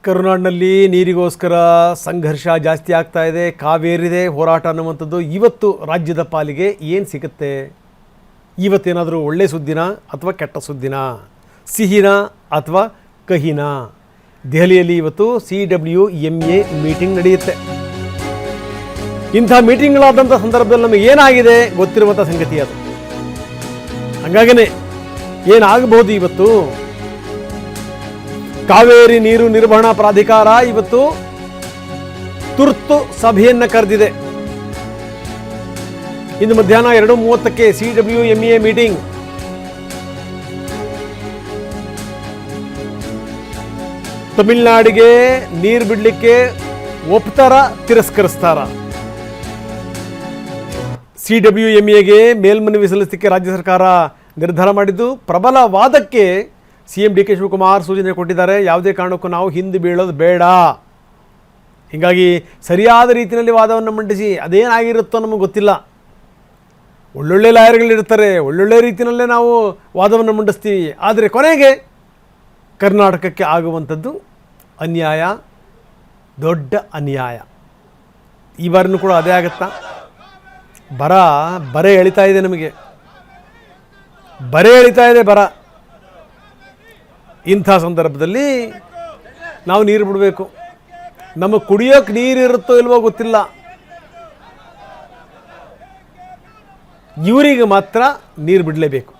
ಕರುನಾಡಿನಲ್ಲಿ ನೀರಿಗೋಸ್ಕರ ಸಂಘರ್ಷ ಜಾಸ್ತಿ ಆಗ್ತಾ ಇದೆ. ಕಾವೇರಿದೆ ಹೋರಾಟ ಅನ್ನುವಂಥದ್ದು ಇವತ್ತು ರಾಜ್ಯದ ಪಾಲಿಗೆ ಏನು ಸಿಗುತ್ತೆ? ಇವತ್ತೇನಾದರೂ ಒಳ್ಳೆ ಸುದ್ದಿನ ಅಥವಾ ಕೆಟ್ಟ ಸುದ್ದಿನ, ಸಿಹಿನ ಅಥವಾ ಕಹಿನ? ದೆಹಲಿಯಲ್ಲಿ ಇವತ್ತು CWMA ಮೀಟಿಂಗ್ ನಡೆಯುತ್ತೆ. ಇಂಥ ಮೀಟಿಂಗ್ಗಳಾದಂಥ ಸಂದರ್ಭದಲ್ಲಿ ನಮಗೆ ಏನಾಗಿದೆ ಗೊತ್ತಿರುವಂಥ ಸಂಗತಿ ಅದು. ಹಾಗಾಗೇ ಏನಾಗಬಹುದು ಇವತ್ತು? ಕಾವೇರಿ ನೀರು ನಿರ್ವಹಣಾ ಪ್ರಾಧಿಕಾರ ಇವತ್ತು ತುರ್ತು ಸಭೆಯನ್ನು ಕರೆದಿದೆ. ಇಂದು ಮಧ್ಯಾಹ್ನ 2:30ಕ್ಕೆ CWMA ಮೀಟಿಂಗ್. ತಮಿಳುನಾಡಿಗೆ ನೀರು ಬಿಡಲಿಕ್ಕೆ ಒಪ್ತಾರ, ತಿರಸ್ಕರಿಸ್ತಾರ? CWMAಗೆ ಮೇಲ್ಮನವಿ ಸಲ್ಲಿಸಲಿಕ್ಕೆ ರಾಜ್ಯ ಸರ್ಕಾರ ನಿರ್ಧಾರ ಮಾಡಿದ್ದು. ಪ್ರಬಲ ವಾದಕ್ಕೆ CM DK ಶಿವಕುಮಾರ್ ಸೂಚನೆ ಕೊಟ್ಟಿದ್ದಾರೆ. ಯಾವುದೇ ಕಾರಣಕ್ಕೂ ನಾವು ಹಿಂದೆ ಬೀಳೋದು ಬೇಡ, ಹೀಗಾಗಿ ಸರಿಯಾದ ರೀತಿಯಲ್ಲಿ ವಾದವನ್ನು ಮಂಡಿಸಿ. ಅದೇನಾಗಿರುತ್ತೋ ನಮಗೆ ಗೊತ್ತಿಲ್ಲ. ಒಳ್ಳೊಳ್ಳೆ ಲಾಯರ್ಗಳಿರ್ತಾರೆ, ಒಳ್ಳೊಳ್ಳೆ ರೀತಿಯಲ್ಲೇ ನಾವು ವಾದವನ್ನು ಮಂಡಿಸ್ತೀವಿ. ಆದರೆ ಕೊನೆಗೆ ಕರ್ನಾಟಕಕ್ಕೆ ಆಗುವಂಥದ್ದು ಅನ್ಯಾಯ, ದೊಡ್ಡ ಅನ್ಯಾಯ. ಈ ಬಾರಿನೂ ಕೂಡ ಅದೇ ಆಗುತ್ತಾ? ಬರ ಎಳಿತಾ ಇದೆ, ನಮಗೆ ಬರ ಎಳಿತಾ ಇದೆ ಬರ. ಇಂಥ ಸಂದರ್ಭದಲ್ಲಿ ನಾವು ನೀರು ಬಿಡಬೇಕು. ನಮಗೆ ಕುಡಿಯೋಕೆ ನೀರಿರುತ್ತೋ ಇಲ್ವೋ ಗೊತ್ತಿಲ್ಲ, ಇವರಿಗೆ ಮಾತ್ರ ನೀರು ಬಿಡಲೇಬೇಕು.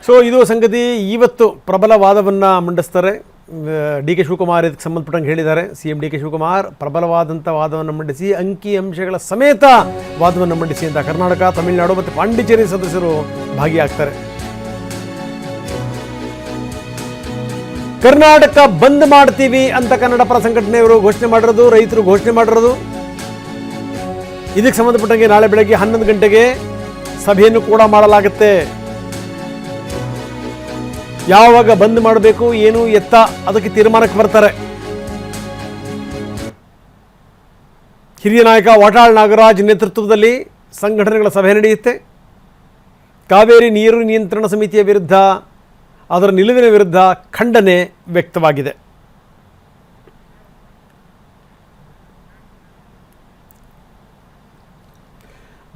ಸೊ ಇದು ಸಂಗತಿ. ಇವತ್ತು ಪ್ರಬಲ ವಾದವನ್ನು ಮಂಡಿಸ್ತಾರೆ. DK ಶಿವಕುಮಾರ್ ಇದಕ್ಕೆ ಸಂಬಂಧಪಟ್ಟಂಗೆ ಹೇಳಿದ್ದಾರೆ. CM DK ಶಿವಕುಮಾರ್ ಪ್ರಬಲವಾದಂಥ ವಾದವನ್ನು ಮಂಡಿಸಿ, ಅಂಕಿ ಅಂಶಗಳ ಸಮೇತ ವಾದವನ್ನು ಮಂಡಿಸಿ ಅಂತ ಕರ್ನಾಟಕ, ತಮಿಳುನಾಡು ಮತ್ತು ಪಾಂಡಿಚೇರಿ ಸದಸ್ಯರು ಭಾಗಿಯಾಗ್ತಾರೆ. ಕರ್ನಾಟಕ ಬಂದ್ ಮಾಡ್ತೀವಿ ಅಂತ ಕನ್ನಡ ಪರ ಸಂಘಟನೆಯವರು ಘೋಷಣೆ ಮಾಡಿರೋದು, ರೈತರು ಘೋಷಣೆ ಮಾಡಿರೋದು. ಇದಕ್ಕೆ ಸಂಬಂಧಪಟ್ಟಂಗೆ ನಾಳೆ ಬೆಳಗ್ಗೆ 11 ಗಂಟೆಗೆ ಸಭೆಯನ್ನು ಕೂಡ ಮಾಡಲಾಗುತ್ತೆ. ಯಾವಾಗ ಬಂದ್ ಮಾಡಬೇಕು, ಏನು ಎತ್ತ, ಅದಕ್ಕೆ ತೀರ್ಮಾನಕ್ಕೆ ಬರ್ತಾರೆ. ಹಿರಿಯ ನಾಯಕ ವಾಟಾಳ್ ನಾಗರಾಜ್ ನೇತೃತ್ವದಲ್ಲಿ ಸಂಘಟನೆಗಳ ಸಭೆ ನಡೆಯುತ್ತೆ. ಕಾವೇರಿ ನೀರು ನಿಯಂತ್ರಣ ಸಮಿತಿಯ ವಿರುದ್ಧ, ಅದರ ನಿಲುವಿನ ವಿರುದ್ಧ ಖಂಡನೆ ವ್ಯಕ್ತವಾಗಿದೆ.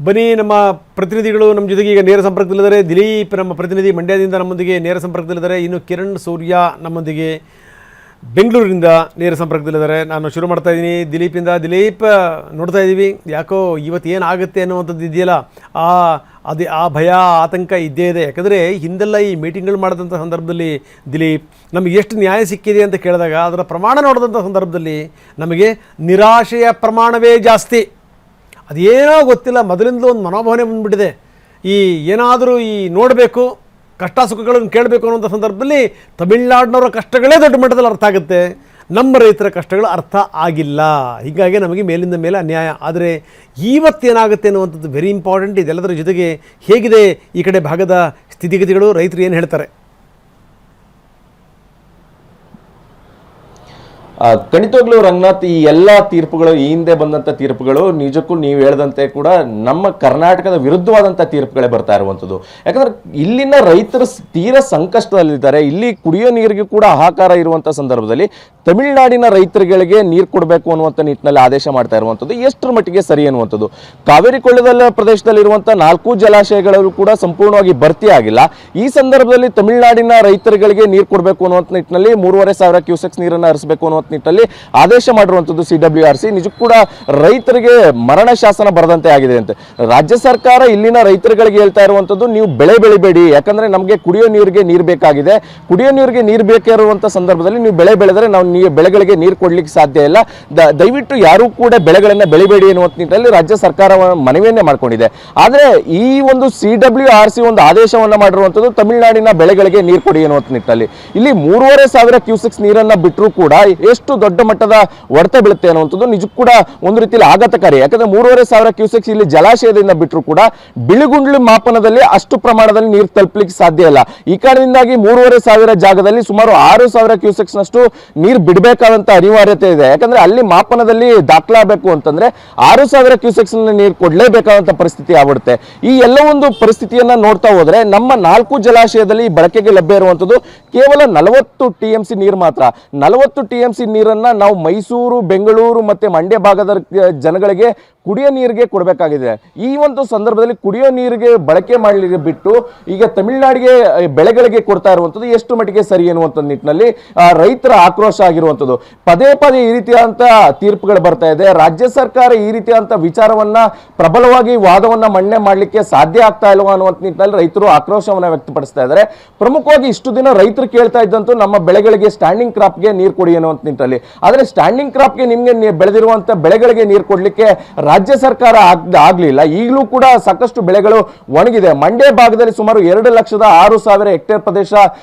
ಬನ್ನಿ, ನಮ್ಮ ಪ್ರತಿನಿಧಿಗಳು ನಮ್ಮ ಜೊತೆಗೆ ಈಗ ನೇರ ಸಂಪರ್ಕದಲ್ಲಿದ್ದಾರೆ. ದಿಲೀಪ್ ನಮ್ಮ ಪ್ರತಿನಿಧಿ ಮಂಡ್ಯದಿಂದ ನಮ್ಮೊಂದಿಗೆ ನೇರ ಸಂಪರ್ಕದಲ್ಲಿದ್ದಾರೆ. ಇನ್ನು ಕಿರಣ್ ಸೂರ್ಯ ನಮ್ಮೊಂದಿಗೆ ಬೆಂಗಳೂರಿನಿಂದ ನೇರ ಸಂಪರ್ಕದಲ್ಲಿದ್ದಾರೆ. ನಾನು ಶುರು ಮಾಡ್ತಾ ಇದ್ದೀನಿ ದಿಲೀಪಿಂದ. ದಿಲೀಪ್, ನೋಡ್ತಾ ಇದ್ದೀವಿ ಯಾಕೋ ಇವತ್ತು ಏನಾಗುತ್ತೆ ಅನ್ನುವಂಥದ್ದು ಇದೆಯಲ್ಲ, ಆ ಭಯ, ಆತಂಕ ಇದ್ದೇ ಇದೆ. ಯಾಕಂದರೆ ಹಿಂದೆಲ್ಲ ಈ ಮೀಟಿಂಗ್ಗಳು ಮಾಡಿದಂಥ ಸಂದರ್ಭದಲ್ಲಿ ದಿಲೀಪ್, ನಮಗೆ ಎಷ್ಟು ನ್ಯಾಯ ಸಿಕ್ಕಿದೆ ಅಂತ ಕೇಳಿದಾಗ ಅದರ ಪ್ರಮಾಣ ನೋಡಿದಂಥ ಸಂದರ್ಭದಲ್ಲಿ ನಮಗೆ ನಿರಾಶೆಯ ಪ್ರಮಾಣವೇ ಜಾಸ್ತಿ. ಅದೇನೋ ಗೊತ್ತಿಲ್ಲ, ಮೊದಲಿಂದಲೂ ಒಂದು ಮನೋಭಾವನೆ ಬಂದುಬಿಟ್ಟಿದೆ. ಏನಾದರೂ ನೋಡಬೇಕು, ಕಷ್ಟ ಸುಖಗಳನ್ನು ಕೇಳಬೇಕು ಅನ್ನೋಂಥ ಸಂದರ್ಭದಲ್ಲಿ ತಮಿಳುನಾಡಿನವರ ಕಷ್ಟಗಳೇ ದೊಡ್ಡ ಮಟ್ಟದಲ್ಲಿ ಅರ್ಥ ಆಗುತ್ತೆ, ನಮ್ಮ ರೈತರ ಕಷ್ಟಗಳು ಅರ್ಥ ಆಗಿಲ್ಲ. ಹೀಗಾಗಿ ನಮಗೆ ಮೇಲಿಂದ ಮೇಲೆ ಅನ್ಯಾಯ. ಆದರೆ ಇವತ್ತೇನಾಗುತ್ತೆ ಅನ್ನುವಂಥದ್ದು ವೆರಿ ಇಂಪಾರ್ಟೆಂಟ್. ಇದೆಲ್ಲದರ ಜೊತೆಗೆ ಹೇಗಿದೆ ಈ ಕಡೆ ಭಾಗದ ಸ್ಥಿತಿಗತಿಗಳು, ರೈತರು ಏನು ಹೇಳ್ತಾರೆ? ಖಂಡಿತವಾಗ್ಲೂ ರಂಗನಾಥ್, ಈ ಎಲ್ಲ ತೀರ್ಪುಗಳು, ಈ ಹಿಂದೆ ಬಂದಂಥ ತೀರ್ಪುಗಳು ನಿಜಕ್ಕೂ ನೀವು ಹೇಳ್ದಂತೆ ಕೂಡ ನಮ್ಮ ಕರ್ನಾಟಕದ ವಿರುದ್ಧವಾದಂಥ ತೀರ್ಪುಗಳೇ ಬರ್ತಾ ಇರುವಂಥದ್ದು. ಯಾಕಂದ್ರೆ ಇಲ್ಲಿನ ರೈತರು ತೀರಾ ಸಂಕಷ್ಟದಲ್ಲಿದ್ದಾರೆ. ಇಲ್ಲಿ ಕುಡಿಯೋ ನೀರಿಗೆ ಕೂಡ ಹಾಹಾಕಾರ ಇರುವಂಥ ಸಂದರ್ಭದಲ್ಲಿ ತಮಿಳುನಾಡಿನ ರೈತರುಗಳಿಗೆ ನೀರು ಕೊಡಬೇಕು ಅನ್ನುವಂಥ ನಿಟ್ಟಿನಲ್ಲಿ ಆದೇಶ ಮಾಡ್ತಾ ಇರುವಂಥದ್ದು ಎಷ್ಟರ ಮಟ್ಟಿಗೆ ಸರಿ ಅನ್ನುವಂಥದ್ದು. ಕಾವೇರಿ ಕೊಳ್ಳದ ಪ್ರದೇಶದಲ್ಲಿರುವಂಥ 4 ಜಲಾಶಯಗಳು ಕೂಡ ಸಂಪೂರ್ಣವಾಗಿ ಭರ್ತಿ ಆಗಿಲ್ಲ. ಈ ಸಂದರ್ಭದಲ್ಲಿ ತಮಿಳುನಾಡಿನ ರೈತರುಗಳಿಗೆ ನೀರು ಕೊಡಬೇಕು ಅನ್ನುವಂಥ ನಿಟ್ಟಿನಲ್ಲಿ 3,500 ಕ್ಯೂಸೆಕ್ಸ್ ನೀರನ್ನು ಹರಿಸಬೇಕು ಅನ್ನುವಂಥ ನಿಟ್ಟಿನಲ್ಲಿ ಆದೇಶ ಮಾಡಿರುವಂಥದ್ದು CWRC. ನಿಜಕ್ಕೂ ಕೂಡ ರೈತರಿಗೆ ಮರಣ ಶಾಸನ ಬರದಂತೆ ಆಗಿದೆ ಅಂತ ರಾಜ್ಯ ಸರ್ಕಾರ ಇಲ್ಲಿನ ರೈತರುಗಳಿಗೆ ಹೇಳ್ತಾ ಇರುವಂಥದ್ದು, ನೀವು ಬೆಳೆ ಬೆಳಿಬೇಡಿ, ಯಾಕಂದ್ರೆ ನಮಗೆ ಕುಡಿಯೋ ನೀರಿಗೆ ನೀರು ಬೇಕಾಗಿದೆ. ಕುಡಿಯೋ ನೀರಿಗೆ ನೀರು ಬೇಕಿರುವಂಥ ಸಂದರ್ಭದಲ್ಲಿ ನೀವು ಬೆಳೆ ಬೆಳೆದರೆ ನಾವು ಬೆಳೆಗಳಿಗೆ ನೀರು ಕೊಡ್ಲಿಕ್ಕೆ ಸಾಧ್ಯ ಇಲ್ಲ. ದಯವಿಟ್ಟು ಯಾರೂ ಕೂಡ ಬೆಳೆಗಳನ್ನ ಬೆಳಿಬೇಡಿ ಎನ್ನುವಂಥ ನಿಟ್ಟಿನಲ್ಲಿ ರಾಜ್ಯ ಸರ್ಕಾರ ಮನವಿಯನ್ನೇ ಮಾಡ್ಕೊಂಡಿದೆ. ಆದರೆ ಈ ಒಂದು CWRC ಒಂದು ಆದೇಶವನ್ನ ಮಾಡಿರುವಂಥದ್ದು ತಮಿಳುನಾಡಿನ ಬೆಳೆಗಳಿಗೆ ನೀರು ಕೊಡಿ ಎನ್ನುವಂಥ ನಿಟ್ಟಿನಲ್ಲಿ ಇಲ್ಲಿ 3,500 ಕ್ಯೂಸೆಕ್ಸ್ ನೀರನ್ನ ಬಿಟ್ಟರೂ ಕೂಡ ಎಷ್ಟು ದೊಡ್ಡ ಮಟ್ಟದ ಹೊಡೆತ ಬೀಳುತ್ತೆ ಅನ್ನುವಂಥದ್ದು ನಿಜಕ್ಕೂ ಕೂಡ ಒಂದು ರೀತಿಯಲ್ಲಿ ಆಘಾತಕಾರಿ. ಯಾಕಂದ್ರೆ 3,500 ಕ್ಯೂಸೆಕ್ಸ್ ಇಲ್ಲಿ ಜಲಾಶಯದಿಂದ ಬಿಟ್ಟರು ಕೂಡ ಬಿಳಿಗುಂಡ್ಲು ಮಾಪನದಲ್ಲಿ ಅಷ್ಟು ಪ್ರಮಾಣದಲ್ಲಿ ನೀರು ತಲುಪಲಿಕ್ಕೆ ಸಾಧ್ಯ ಇಲ್ಲ. ಈ ಕಾರಣದಿಂದಾಗಿ 3,500 ಜಾಗದಲ್ಲಿ ಸುಮಾರು 6,000 ಕ್ಯೂಸೆಕ್ಸ್ ನಷ್ಟು ನೀರು ಬಿಡಬೇಕಾದಂತ ಅನಿವಾರ್ಯತೆ ಇದೆ. ಯಾಕಂದ್ರೆ ಅಲ್ಲಿ ಮಾಪನದಲ್ಲಿ ದಾಖಲಾಗಬೇಕು ಅಂತಂದ್ರೆ 6,000 ಕ್ಯೂಸೆಕ್ಸ್ ನೀರು ಕೊಡ್ಲೇಬೇಕಾದಂತ ಪರಿಸ್ಥಿತಿ ಆಗ್ಬಿಡುತ್ತೆ. ಈ ಎಲ್ಲ ಒಂದು ಪರಿಸ್ಥಿತಿಯನ್ನ ನೋಡ್ತಾ ಹೋದ್ರೆ ನಮ್ಮ 4 ಜಲಾಶಯದಲ್ಲಿ ಬಳಕೆಗೆ ಲಭ್ಯ ಇರುವಂತದ್ದು ಕೇವಲ 40 TMC ನೀರು ಮಾತ್ರ. 40 TMC ನೀರನ್ನ ನಾವು ಮೈಸೂರು, ಬೆಂಗಳೂರು ಮತ್ತೆ ಮಂಡ್ಯ ಭಾಗದ ಜನಗಳಿಗೆ ಕುಡಿಯೋ ನೀರಿಗೆ ಕೊಡಬೇಕಾಗಿದೆ. ಈ ಒಂದು ಸಂದರ್ಭದಲ್ಲಿ ಕುಡಿಯೋ ನೀರಿಗೆ ಬಳಕೆ ಮಾಡಲಿಕ್ಕೆ ಬಿಟ್ಟು ಈಗ ತಮಿಳುನಾಡಿಗೆ ಬೆಳೆಗಳಿಗೆ ಕೊಡ್ತಾ ಇರುವಂತದ್ದು ಎಷ್ಟು ಮಟ್ಟಿಗೆ ಸರಿ ಎನ್ನುವಂತ ನಿಟ್ಟಿನಲ್ಲಿ ರೈತರ ಆಕ್ರೋಶ ಆಗಿರುವಂತದ್ದು. ಪದೇ ಪದೇ ಈ ರೀತಿಯಾದಂತ ತೀರ್ಪುಗಳು ಬರ್ತಾ ಇದೆ. ರಾಜ್ಯ ಸರ್ಕಾರ ಈ ರೀತಿಯಾದಂತ ವಿಚಾರವನ್ನ ಪ್ರಬಲವಾಗಿ ವಾದವನ್ನ ಮಂಡನೆ ಮಾಡಲಿಕ್ಕೆ ಸಾಧ್ಯ ಆಗ್ತಾ ಇಲ್ವಾ ಅನ್ನುವಂತ ನಿಟ್ಟಿನಲ್ಲಿ ರೈತರು ಆಕ್ರೋಶವನ್ನ ವ್ಯಕ್ತಪಡಿಸ್ತಾ ಇದ್ದಾರೆ. ಪ್ರಮುಖವಾಗಿ ಇಷ್ಟು ದಿನ ರೈತರು ಕೇಳ್ತಾ ಇದ್ದಂತೂ ನಮ್ಮ ಬೆಳೆಗಳಿಗೆ ಸ್ಟ್ಯಾಂಡಿಂಗ್ ಕ್ರಾಪ್ಗೆ ನೀರು ಕೊಡಿ ಅನ್ನುವಂತ ನಿಟ್ಟಿನಲ್ಲಿ. ಆದ್ರೆ ಸ್ಟ್ಯಾಂಡಿಂಗ್ ಕ್ರಾಪ್ಗೆ ನಿಮ್ಗೆ ಬೆಳೆದಿರುವಂತ ಬೆಳೆಗಳಿಗೆ ನೀರು ಕೊಡ್ಲಿಕ್ಕೆ ರಾಜ್ಯ ಸರ್ಕಾರ ಆಗ್ಲಿಲ್ಲ. ಈಗಲೂ ಕೂಡ ಸಾಕಷ್ಟು ಬೆಳೆಗಳು ಒಣಗಿದೆ. ಮಂಡ್ಯ ಭಾಗದಲ್ಲಿ ಸುಮಾರು 2,06,000 ಹೆಕ್ಟೇರ್ ಪ್ರದೇಶ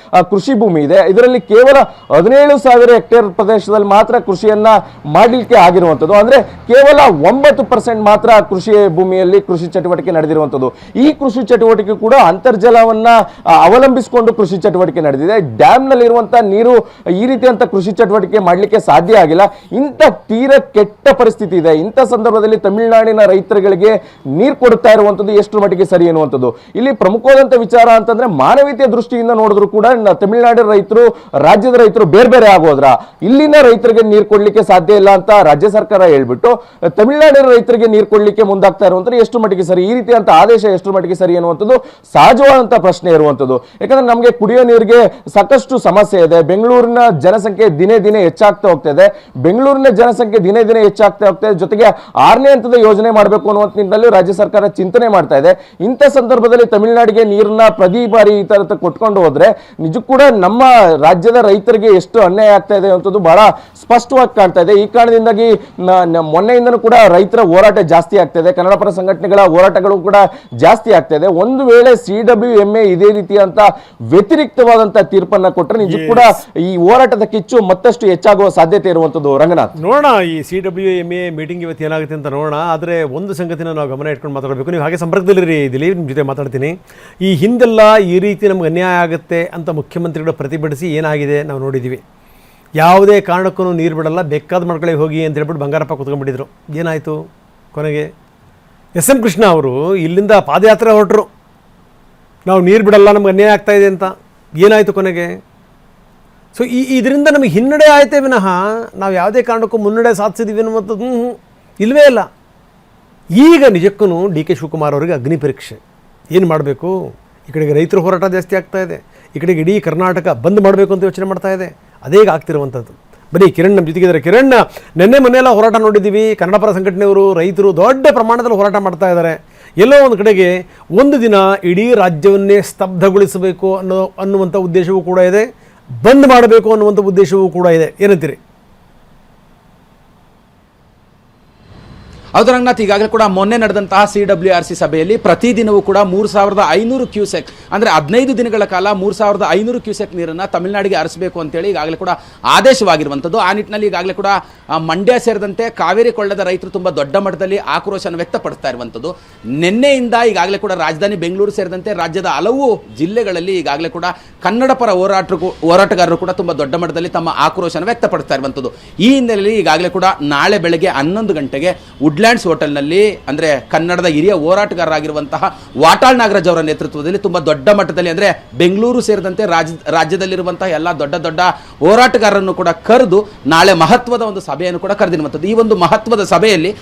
ಕೃಷಿ ಭೂಮಿ ಇದೆ. ಇದರಲ್ಲಿ ಕೇವಲ 17,000 ಹೆಕ್ಟೇರ್ ಪ್ರದೇಶದಲ್ಲಿ ಮಾತ್ರ ಕೃಷಿಯನ್ನ ಮಾಡಲಿಕ್ಕೆ ಆಗಿರುವಂತದ್ದು. ಅಂದ್ರೆ ಕೇವಲ 9% ಮಾತ್ರ ಕೃಷಿ ಭೂಮಿಯಲ್ಲಿ ಕೃಷಿ ಚಟುವಟಿಕೆ ನಡೆದಿರುವಂತದ್ದು. ಈ ಕೃಷಿ ಚಟುವಟಿಕೆ ಕೂಡ ಅಂತರ್ಜಲವನ್ನ ಅವಲಂಬಿಸಿಕೊಂಡು ಕೃಷಿ ಚಟುವಟಿಕೆ ನಡೆದಿದೆ. ಡ್ಯಾಮ್ ನಲ್ಲಿ ಇರುವಂತಹ ನೀರು ಈ ರೀತಿಯಂತ ಕೃಷಿ ಚಟುವಟಿಕೆ ಮಾಡಲಿಕ್ಕೆ ಸಾಧ್ಯ ಆಗಿಲ್ಲ. ಇಂಥ ತೀರ ಕೆಟ್ಟ ಪರಿಸ್ಥಿತಿ ಇದೆ. ಇಂಥ ಸಂದರ್ಭದಲ್ಲಿ ತಮಿಳುನಾಡಿನ ರೈತರುಗಳಿಗೆ ನೀರು ಕೊಡುತ್ತಾ ಇರುವಂತದ್ದು ಎಷ್ಟು ಮಟ್ಟಿಗೆ ಸರಿ ಎನ್ನುವಂಥದ್ದು ಇಲ್ಲಿ ಪ್ರಮುಖವಾದಂತ ವಿಚಾರ ಅಂತಂದ್ರೆ ಮಾನವೀಯತೆಯ ದೃಷ್ಟಿಯಿಂದ ನೋಡಿದ್ರು ಕೂಡ ತಮಿಳುನಾಡಿನ ರೈತರು ರಾಜ್ಯದ ರೈತರು ಬೇರೆ ಬೇರೆ ಆಗೋದ್ರ ಇಲ್ಲಿನ ರೈತರಿಗೆ ನೀರು ಕೊಡ್ಲಿಕ್ಕೆ ಸಾಧ್ಯ ಇಲ್ಲ ಅಂತ ರಾಜ್ಯ ಸರ್ಕಾರ ಹೇಳ್ಬಿಟ್ಟು ತಮಿಳುನಾಡಿನ ರೈತರಿಗೆ ನೀರು ಕೊಡ್ಲಿಕ್ಕೆ ಮುಂದಾಗ್ತಾ ಇರುವಂತದ್ದು ಎಷ್ಟು ಮಟ್ಟಿಗೆ ಸರಿ, ಈ ರೀತಿಯಂತ ಆದೇಶ ಎಷ್ಟು ಮಟ್ಟಿಗೆ ಸರಿ ಎನ್ನುವಂಥದ್ದು ಸಹಜವಾದಂತ ಪ್ರಶ್ನೆ ಇರುವಂತದ್ದು. ಯಾಕಂದ್ರೆ ನಮಗೆ ಕುಡಿಯೋ ನೀರಿಗೆ ಸಾಕಷ್ಟು ಸಮಸ್ಯೆ ಇದೆ. ಬೆಂಗಳೂರಿನ ಜನಸಂಖ್ಯೆ ದಿನೇ ದಿನೇ ಹೆಚ್ಚಾಗ್ತಾ ಹೋಗ್ತಾ ಇದೆ. ಬೆಂಗಳೂರಿನ ಜನಸಂಖ್ಯೆ ದಿನೇ ದಿನೇ ಹೆಚ್ಚಾಗ್ತಾ ಹೋಗ್ತಾ ಇದೆ. ಜೊತೆಗೆ 6ನೇ ಹಂತದ ಯೋಜನೆ ಮಾಡಬೇಕು ಅನ್ನುವಂತ ನಿಟ್ಟಿನಲ್ಲಿ ರಾಜ್ಯ ಸರ್ಕಾರ ಚಿಂತನೆ ಮಾಡ್ತಾ ಇದೆ. ಇಂಥ ಸಂದರ್ಭದಲ್ಲಿ ತಮಿಳುನಾಡಿಗೆ ನೀರನ್ನ ಪ್ರತಿ ಬಾರಿ ಈ ತರ ಕೊಟ್ಕೊಂಡು ಹೋದ್ರೆ ನಿಜಕ್ಕೂ ಕೂಡ ನಮ್ಮ ರಾಜ್ಯದ ರೈತರಿಗೆ ಎಷ್ಟು ಅನ್ಯಾಯ ಆಗ್ತಾ ಇದೆ ಅಂತದ್ದು ಬಹಳ ಸ್ಪಷ್ಟವಾಗಿ ಕಾಣ್ತಾ ಇದೆ. ಈ ಕಾರಣದಿಂದಾಗಿ ಮೊನ್ನೆಯಿಂದನೂ ಕೂಡ ರೈತರ ಹೋರಾಟ ಜಾಸ್ತಿ ಆಗ್ತಾ ಇದೆ. ಕನ್ನಡ ಪರ ಸಂಘಟನೆಗಳ ಹೋರಾಟಗಳು ಕೂಡ ಜಾಸ್ತಿ ಆಗ್ತಾ ಇದೆ. ಒಂದು ವೇಳೆ CWMA ಇದೇ ರೀತಿಯಂತ ವ್ಯತಿರಿಕ್ತವಾದಂತಹ ತೀರ್ಪನ್ನ ಕೊಟ್ಟರೆ ನಿಜಕ್ಕೂ ಕೂಡ ಈ ಹೋರಾಟದ ಕಿಚ್ಚು ಮತ್ತಷ್ಟು ಹೆಚ್ಚಾಗುವ ಸಾಧ್ಯತೆ ಇರುವಂತದ್ದು. ರಂಗನಾಥ್, ನೋಡೋಣ ಈ CWMA ಮೀಟಿಂಗ್ ಇವತ್ತು ಏನಾಗುತ್ತೆ ಅಂತ ನೋಡೋಣ. ಆದರೆ ಒಂದು ಸಂಗತಿನ ನಾವು ಗಮನ ಇಟ್ಕೊಂಡು ಮಾತಾಡಬೇಕು. ನೀವು ಹಾಗೆ ಸಂಪರ್ಕದಲ್ಲಿರಿ, ದಿಲೀಪ್ ನಿಮ್ಮ ಜೊತೆ ಮಾತಾಡ್ತೀನಿ. ಈ ಹಿಂದೆಲ್ಲ ಈ ರೀತಿ ನಮ್ಗೆ ಅನ್ಯಾಯ ಆಗುತ್ತೆ ಅಂತ ಮುಖ್ಯಮಂತ್ರಿಗಳು ಪ್ರತಿಭಟಿಸಿ ಏನಾಗಿದೆ ನಾವು ನೋಡಿದ್ದೀವಿ. ಯಾವುದೇ ಕಾರಣಕ್ಕೂ ನೀರು ಬಿಡಲ್ಲ, ಬೇಕಾದ ಮಕ್ಕಳಿಗೆ ಹೋಗಿ ಅಂತ ಹೇಳ್ಬಿಟ್ಟು ಬಂಗಾರಪ್ಪ ಕೂತ್ಕೊಂಡ್ಬಿಟ್ಟಿದ್ರು. ಏನಾಯಿತು ಕೊನೆಗೆ? SM ಕೃಷ್ಣ ಅವರು ಇಲ್ಲಿಂದ ಪಾದಯಾತ್ರೆ ಹೊರಟರು, ನಾವು ನೀರು ಬಿಡಲ್ಲ, ನಮ್ಗೆ ಅನ್ಯಾಯ ಆಗ್ತಾಯಿದೆ ಅಂತ. ಏನಾಯಿತು ಕೊನೆಗೆ? ಸೊ ಇದರಿಂದ ನಮಗೆ ಹಿನ್ನಡೆ ಆಯ್ತೇ ವಿನಃ ನಾವು ಯಾವುದೇ ಕಾರಣಕ್ಕೂ ಮುನ್ನಡೆ ಸಾಧಿಸಿದ್ದೀವಿ ಅನ್ನುವಂಥದ್ದು ಇಲ್ಲವೇ ಇಲ್ಲ. ಈಗ ನಿಜಕ್ಕೂ DK ಶಿವಕುಮಾರ್ ಅವರಿಗೆ ಅಗ್ನಿ ಪರೀಕ್ಷೆ. ಏನು ಮಾಡಬೇಕು? ಈ ಕಡೆಗೆ ರೈತರ ಹೋರಾಟ ಜಾಸ್ತಿ ಆಗ್ತಾ ಇದೆ, ಈ ಕಡೆಗೆ ಇಡೀ ಕರ್ನಾಟಕ ಬಂದ್ ಮಾಡಬೇಕು ಅಂತ ಯೋಚನೆ ಮಾಡ್ತಾ ಇದೆ. ಅದೇ ಆಗ್ತಿರುವಂಥದ್ದು. ಬನ್ನಿ ಕಿರಣ್ ನಮ್ಮ ಜೊತೆಗಿದ್ದಾರೆ. ಕಿರಣ್, ಮೊನ್ನೆಲ್ಲ ಹೋರಾಟ ನೋಡಿದ್ದೀವಿ. ಕನ್ನಡ ಪರ ಸಂಘಟನೆಯವರು, ರೈತರು ದೊಡ್ಡ ಪ್ರಮಾಣದಲ್ಲಿ ಹೋರಾಟ ಮಾಡ್ತಾ ಇದ್ದಾರೆ. ಎಲ್ಲೋ ಒಂದು ಕಡೆಗೆ ಒಂದು ದಿನ ಇಡೀ ರಾಜ್ಯವನ್ನೇ ಸ್ತಬ್ಧಗೊಳಿಸಬೇಕು ಅನ್ನುವಂಥ ಉದ್ದೇಶವೂ ಕೂಡ ಇದೆ, ಬಂದ್ ಮಾಡಬೇಕು ಅನ್ನುವಂಥ ಉದ್ದೇಶವೂ ಕೂಡ ಇದೆ. ಏನಂತೀರಿ? ಹೌದು ರಂಗನಾಥ್, ಈಗಾಗಲೇ ಕೂಡ ಮೊನ್ನೆ ನಡೆದಂತಹ CWRC ಸಭೆಯಲ್ಲಿ ಪ್ರತಿದಿನವೂ ಕೂಡ 3,500 ಕ್ಯೂಸೆಕ್ ಅಂದರೆ 15 ದಿನಗಳ ಕಾಲ 3,500 ಕ್ಯೂಸೆಕ್ ನೀರನ್ನು ತಮಿಳುನಾಡಿಗೆ ಹರಿಸಬೇಕು ಅಂತೇಳಿ ಈಗಾಗಲೇ ಕೂಡ ಆದೇಶವಾಗಿರುವಂಥದ್ದು. ಆ ನಿಟ್ಟಿನಲ್ಲಿ ಈಗಾಗಲೇ ಕೂಡ ಮಂಡ್ಯ ಸೇರಿದಂತೆ ಕಾವೇರಿ ಕೊಳ್ಳದ ರೈತರು ತುಂಬ ದೊಡ್ಡ ಮಟ್ಟದಲ್ಲಿ ಆಕ್ರೋಶನ ವ್ಯಕ್ತಪಡಿಸ್ತಾ ಇರುವಂಥದ್ದು. ನಿನ್ನೆಯಿಂದ ಈಗಾಗಲೇ ಕೂಡ ರಾಜಧಾನಿ ಬೆಂಗಳೂರು ಸೇರಿದಂತೆ ರಾಜ್ಯದ ಹಲವು ಜಿಲ್ಲೆಗಳಲ್ಲಿ ಈಗಾಗಲೇ ಕೂಡ ಕನ್ನಡ ಪರ ಹೋರಾಟಗಾರರು ಕೂಡ ತುಂಬ ದೊಡ್ಡ ಮಟ್ಟದಲ್ಲಿ ತಮ್ಮ ಆಕ್ರೋಶನ ವ್ಯಕ್ತಪಡಿಸ್ತಾ ಇರುವಂಥದ್ದು. ಈ ಹಿನ್ನೆಲೆಯಲ್ಲಿ ಈಗಾಗಲೇ ಕೂಡ ನಾಳೆ ಬೆಳಗ್ಗೆ 11 ಗಂಟೆಗೆ ವುಡ್ಲ್ಯಾಂಡ್ಸ್ ಹೋಟೆಲ್ನಲ್ಲಿ ಅಂದರೆ ಕನ್ನಡದ ಹಿರಿಯ ಹೋರಾಟಗಾರರಾಗಿರುವಂತಹ ವಾಟಾಳ್ ನಾಗರಾಜ್ ಅವರ ನೇತೃತ್ವದಲ್ಲಿ ತುಂಬ ದೊಡ್ಡ ಮಟ್ಟದಲ್ಲಿ ಅಂದರೆ ಬೆಂಗಳೂರು ಸೇರಿದಂತೆ ರಾಜ್ಯದಲ್ಲಿರುವಂತಹ ಎಲ್ಲ ದೊಡ್ಡ ದೊಡ್ಡ ಹೋರಾಟಗಾರರನ್ನು ಕೂಡ ಕರೆದು ನಾಳೆ ಮಹತ್ವದ ಒಂದು ಸಭೆಯನ್ನು ಕೂಡ ಕರೆದಿರುವಂಥದ್ದು. ಈ ಒಂದು ಮಹತ್ವದ ಸಭೆಯಲ್ಲಿ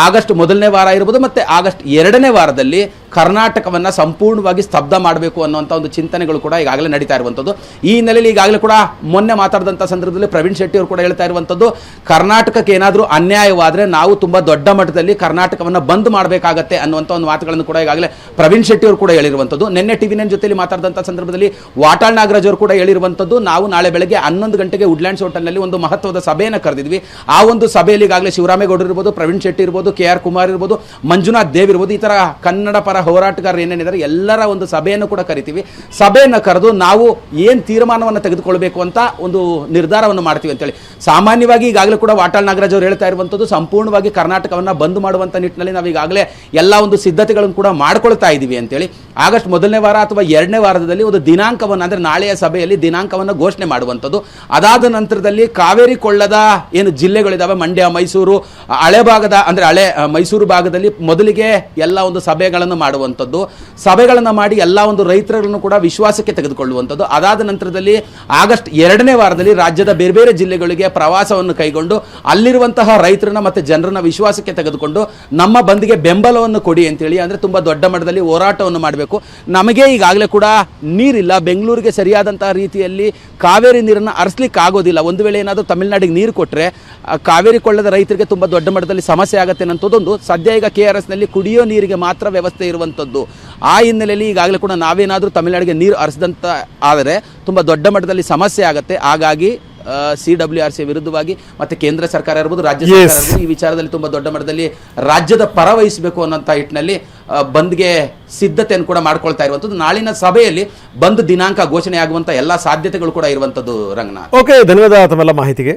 ಆಗಸ್ಟ್ 1ನೇ ವಾರ ಇರ್ಬೋದು ಮತ್ತು ಆಗಸ್ಟ್ 2ನೇ ವಾರದಲ್ಲಿ ಕರ್ನಾಟಕವನ್ನು ಸಂಪೂರ್ಣವಾಗಿ ಸ್ತಬ್ಧ ಮಾಡಬೇಕು ಅನ್ನುವಂಥ ಒಂದು ಚಿಂತನೆಗಳು ಕೂಡ ಈಗಾಗಲೇ ನಡೀತಾ ಇರುವಂಥದ್ದು. ಈ ಹಿನ್ನೆಲೆಯಲ್ಲಿ ಈಗಾಗಲೇ ಕೂಡ ಮೊನ್ನೆ ಮಾತಾಡಿದಂಥ ಸಂದರ್ಭದಲ್ಲಿ ಪ್ರವೀಣ್ ಶೆಟ್ಟಿ ಅವರು ಕೂಡ ಹೇಳ್ತಾ ಇರುವಂಥದ್ದು, ಕರ್ನಾಟಕಕ್ಕೆ ಏನಾದರೂ ಅನ್ಯಾಯವಾದರೆ ನಾವು ತುಂಬ ದೊಡ್ಡ ಮಟ್ಟದಲ್ಲಿ ಕರ್ನಾಟಕವನ್ನು ಬಂದ್ ಮಾಡಬೇಕಾಗತ್ತೆ ಅನ್ನುವಂಥ ಒಂದು ಮಾತುಗಳನ್ನು ಕೂಡ ಈಗಾಗಲೇ ಪ್ರವೀಣ್ ಶೆಟ್ಟಿ ಅವರು ಕೂಡ ಹೇಳಿರುವಂಥದ್ದು. ನಿನ್ನೆ TV9 ಜೊತೆಲಿ ಮಾತಾಡಿದಂಥ ಸಂದರ್ಭದಲ್ಲಿ ವಾಟಾಳ್ ನಾಗರಾಜ್ ಅವರು ಕೂಡ ಹೇಳಿರುವಂಥದ್ದು, ನಾವು ನಾಳೆ ಬೆಳಗ್ಗೆ 11 ಗಂಟೆಗೆ ವುಡ್ಲ್ಯಾಂಡ್ಸ್ ಹೋಟೆಲ್ನಲ್ಲಿ ಒಂದು ಮಹತ್ವದ ಸಭೆಯನ್ನು ಕರೆದಿದ್ವಿ. ಆ ಒಂದು ಸಭೆಯಲ್ಲಿ ಈಗಾಗಲೇ ಶಿವರಾಮೇಗೌಡರು ಇರ್ಬೋದು, ಪ್ರವೀಣ್ ಶೆಟ್ಟಿ ಇರ್ಬೋದು, KR ಕುಮಾರ್ ಇರ್ಬೋದು, ಮಂಜುನಾಥ್ ದೇವ್ ಇರ್ಬೋದು, ಈ ಥರ ಕನ್ನಡ ಪರ ಹೋರಾಟಗಾರರು ಏನೇನಿದ್ದಾರೆ ಎಲ್ಲರ ಒಂದು ಸಭೆಯನ್ನು ಕೂಡ ಕರಿತೀವಿ. ಸಭೆಯನ್ನು ಕರೆದು ನಾವು ಏನು ತೀರ್ಮಾನವನ್ನು ತೆಗೆದುಕೊಳ್ಬೇಕು ಅಂತ ಒಂದು ನಿರ್ಧಾರವನ್ನು ಮಾಡ್ತೀವಿ ಅಂತೇಳಿ. ಸಾಮಾನ್ಯವಾಗಿ ಈಗಾಗಲೇ ಕೂಡ ವಾಟಾಳ್ ನಾಗರಾಜ್ ಅವರು ಹೇಳ್ತಾ ಇರುವಂಥದ್ದು ಸಂಪೂರ್ಣವಾಗಿ ಕರ್ನಾಟಕವನ್ನು ಬಂದ್ ಮಾಡುವಂಥ ನಿಟ್ಟಿನಲ್ಲಿ ನಾವು ಈಗಾಗಲೇ ಎಲ್ಲ ಒಂದು ಸಿದ್ಧತೆಗಳನ್ನು ಕೂಡ ಮಾಡ್ಕೊಳ್ತಾ ಇದ್ದೀವಿ ಅಂತೇಳಿ. ಆಗಸ್ಟ್ 1ನೇ ವಾರ ಅಥವಾ 2ನೇ ವಾರದಲ್ಲಿ ಒಂದು ದಿನಾಂಕವನ್ನು, ಅಂದರೆ ನಾಳೆಯ ಸಭೆಯಲ್ಲಿ ದಿನಾಂಕವನ್ನು ಘೋಷಣೆ ಮಾಡುವಂಥದ್ದು. ಅದಾದ ನಂತರದಲ್ಲಿ ಕಾವೇರಿ ಕೊಳ್ಳದ ಏನು ಜಿಲ್ಲೆಗಳಿದ್ದಾವೆ, ಮಂಡ್ಯ, ಮೈಸೂರು, ಹಳೆ ಭಾಗದ ಅಂದರೆ ಹಳೆ ಮೈಸೂರು ಭಾಗದಲ್ಲಿ ಮೊದಲಿಗೆ ಎಲ್ಲ ಒಂದು ಸಭೆಗಳನ್ನು ಮಾಡುವಂಥದ್ದು. ಸಭೆಗಳನ್ನು ಮಾಡಿ ಎಲ್ಲ ಒಂದು ರೈತರನ್ನು ಕೂಡ ವಿಶ್ವಾಸಕ್ಕೆ ತೆಗೆದುಕೊಳ್ಳುವಂಥದ್ದು. ಅದಾದ ನಂತರದಲ್ಲಿ ಆಗಸ್ಟ್ 2ನೇ ವಾರದಲ್ಲಿ ರಾಜ್ಯದ ಬೇರೆ ಬೇರೆ ಜಿಲ್ಲೆಗಳಿಗೆ ಪ್ರವಾಸವನ್ನು ಕೈಗೊಂಡು ಅಲ್ಲಿರುವಂತಹ ರೈತರನ್ನ ಮತ್ತು ಜನರನ್ನ ವಿಶ್ವಾಸಕ್ಕೆ ತೆಗೆದುಕೊಂಡು ನಮ್ಮ ಬಂದ್ಗೆ ಬೆಂಬಲವನ್ನು ಕೊಡಿ ಅಂತೇಳಿ, ಅಂದರೆ ತುಂಬ ದೊಡ್ಡ ಮಟ್ಟದಲ್ಲಿ ಹೋರಾಟವನ್ನು ಮಾಡಬೇಕು. ನಮಗೆ ಈಗಾಗಲೇ ಕೂಡ ನೀರಿಲ್ಲ, ಬೆಂಗಳೂರಿಗೆ ಸರಿಯಾದಂತಹ ರೀತಿಯಲ್ಲಿ ಕಾವೇರಿ ನೀರನ್ನು ಹರಿಸ್ಲಿಕ್ಕೆ ಆಗೋದಿಲ್ಲ. ಒಂದು ವೇಳೆ ಏನಾದರೂ ತಮಿಳುನಾಡಿಗೆ ನೀರು ಕೊಟ್ಟರೆ ಕಾವೇರಿ ಕೊಳ್ಳದ ರೈತರಿಗೆ ತುಂಬ ದೊಡ್ಡ ಮಟ್ಟದಲ್ಲಿ ಸಮಸ್ಯೆ ಆಗುತ್ತೆ ಅನ್ನೋದೊಂದು. ಸದ್ಯ ಈಗ KRSನಲ್ಲಿ ಕುಡಿಯೋ ನೀರಿಗೆ ಮಾತ್ರ ವ್ಯವಸ್ಥೆ ಇರುವಂಥದ್ದು. ಆ ಹಿನ್ನೆಲೆಯಲ್ಲಿ ಈಗಾಗಲೇ ಕೂಡ ನಾವೇನಾದರೂ ತಮಿಳುನಾಡಿಗೆ ನೀರು ಹರಿಸಿದಂತ ಆದರೆ ತುಂಬ ದೊಡ್ಡ ಮಟ್ಟದಲ್ಲಿ ಸಮಸ್ಯೆ ಆಗುತ್ತೆ. ಹಾಗಾಗಿ CWRC ವಿರುದ್ಧವಾಗಿ ಮತ್ತೆ ಕೇಂದ್ರ ಸರ್ಕಾರ ಇರ್ಬೋದು, ರಾಜ್ಯ ಸರ್ಕಾರ ಇರ್ಬೋದು, ಈ ವಿಚಾರದಲ್ಲಿ ತುಂಬಾ ದೊಡ್ಡ ಮಟ್ಟದಲ್ಲಿ ರಾಜ್ಯದ ಪರ ವಹಿಸಬೇಕು ಅನ್ನೋಂಥ ನಿಟ್ಟಿನಲ್ಲಿ ಬಂದ್ಗೆ ಸಿದ್ಧತೆಯನ್ನು ಕೂಡ ಮಾಡ್ಕೊಳ್ತಾ ಇರುವಂಥದ್ದು. ನಾಳಿನ ಸಭೆಯಲ್ಲಿ ಬಂದ್ ದಿನಾಂಕ ಘೋಷಣೆ ಆಗುವಂತ ಎಲ್ಲಾ ಸಾಧ್ಯತೆಗಳು ಕೂಡ ಇರುವಂಥದ್ದು. ರಂಗನಾಥ್, ಓಕೆ, ಧನ್ಯವಾದ ತಮ್ಮೆಲ್ಲ ಮಾಹಿತಿಗೆ.